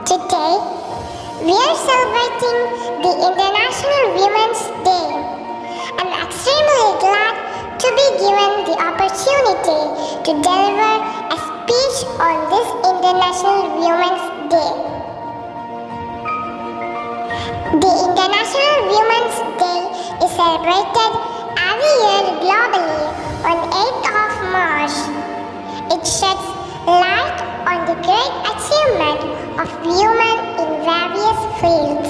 Today, we are celebrating the International Women's Day. I'm extremely glad to be given the opportunity to deliver a speech on this International Women's Day. The International Women's Day is celebrated every year globally on 8th of March. It sheds light on the great achievement of women in various fields.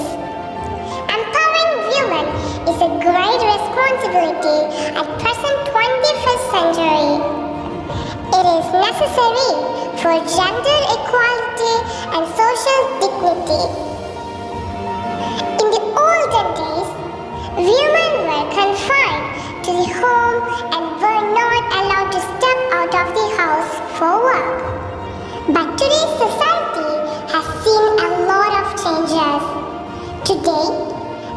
Empowering women is a great responsibility at present 21st century. It is necessary for gender equality and social dignity. In the olden days, women were confined to the home and were not allowed to step out of the house for work. But today's society has seen a lot of changes. Today,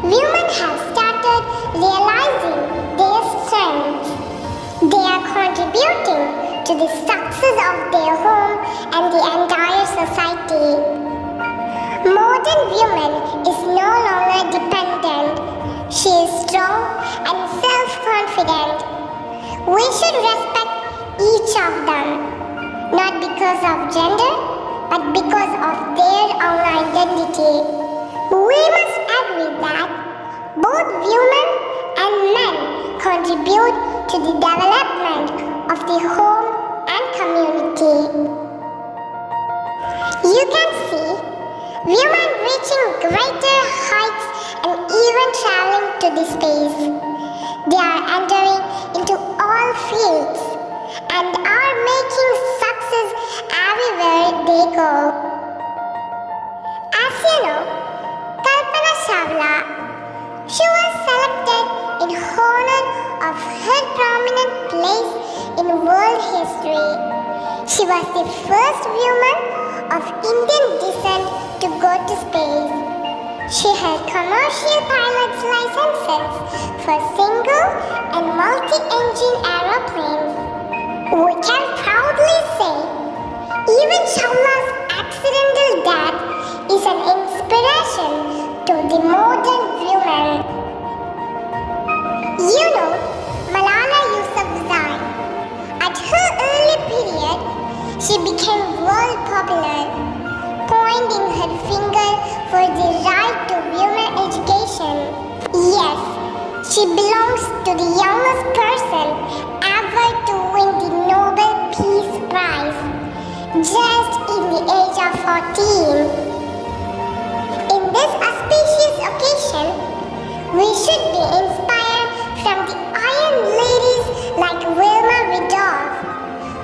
women have started realizing their strengths. They are contributing to the success of their home and the entire society. Modern woman is no longer dependent. She is strong and self-confident. We should respect each of them, not because of gender, but because of their own identity. We must agree that both women and men contribute to the development of the home and community. You can see women reaching greater heights and even traveling to the space. They are entering into all fields and are making success everywhere they go. As you know, Kalpana Chawla, she was selected in honor of her prominent place in world history. She was the first woman of Indian descent to go to space. She had commercial pilot's licenses for single and multi-engine aeroplanes. We can proudly say, even Chawla's accidental death is an inspiration to the modern women. You know, Malala Yousafzai. At her early period, she became world popular, pointing her finger for the right to women education. Yes, she belongs to the youngest person ever to win the Nobel Peace Prize, just in the age of 14. In this auspicious occasion, we should be inspired from the Iron Ladies like Wilma Rudolph.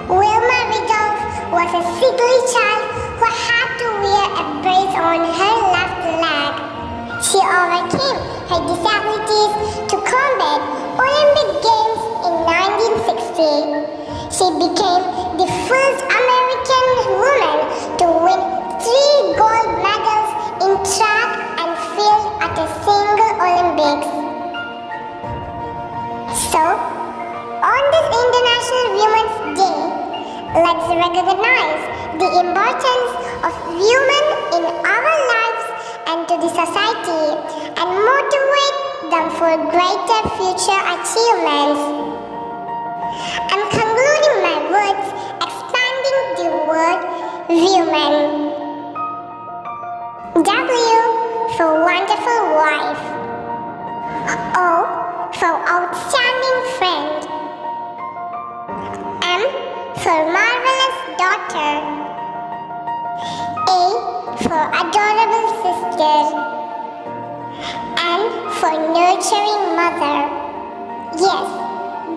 Wilma Rudolph was a sickly child who had to wear a brace on her left leg. She overcame her disabilities to combat Olympic Games in 1960. She became the first American woman to win 3 gold medals in track and field at a single Olympics. So, on this International Women's Day, let's recognize the importance of women in our lives and to the society and motivate them for greater future achievements. I'm concluding my words expanding the word women. W for wonderful wife. O for outstanding friend. M for marvelous daughter. A for adorable sister. N for nurturing mother. Yes,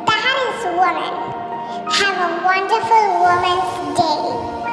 that is woman. Have a wonderful Women's Day.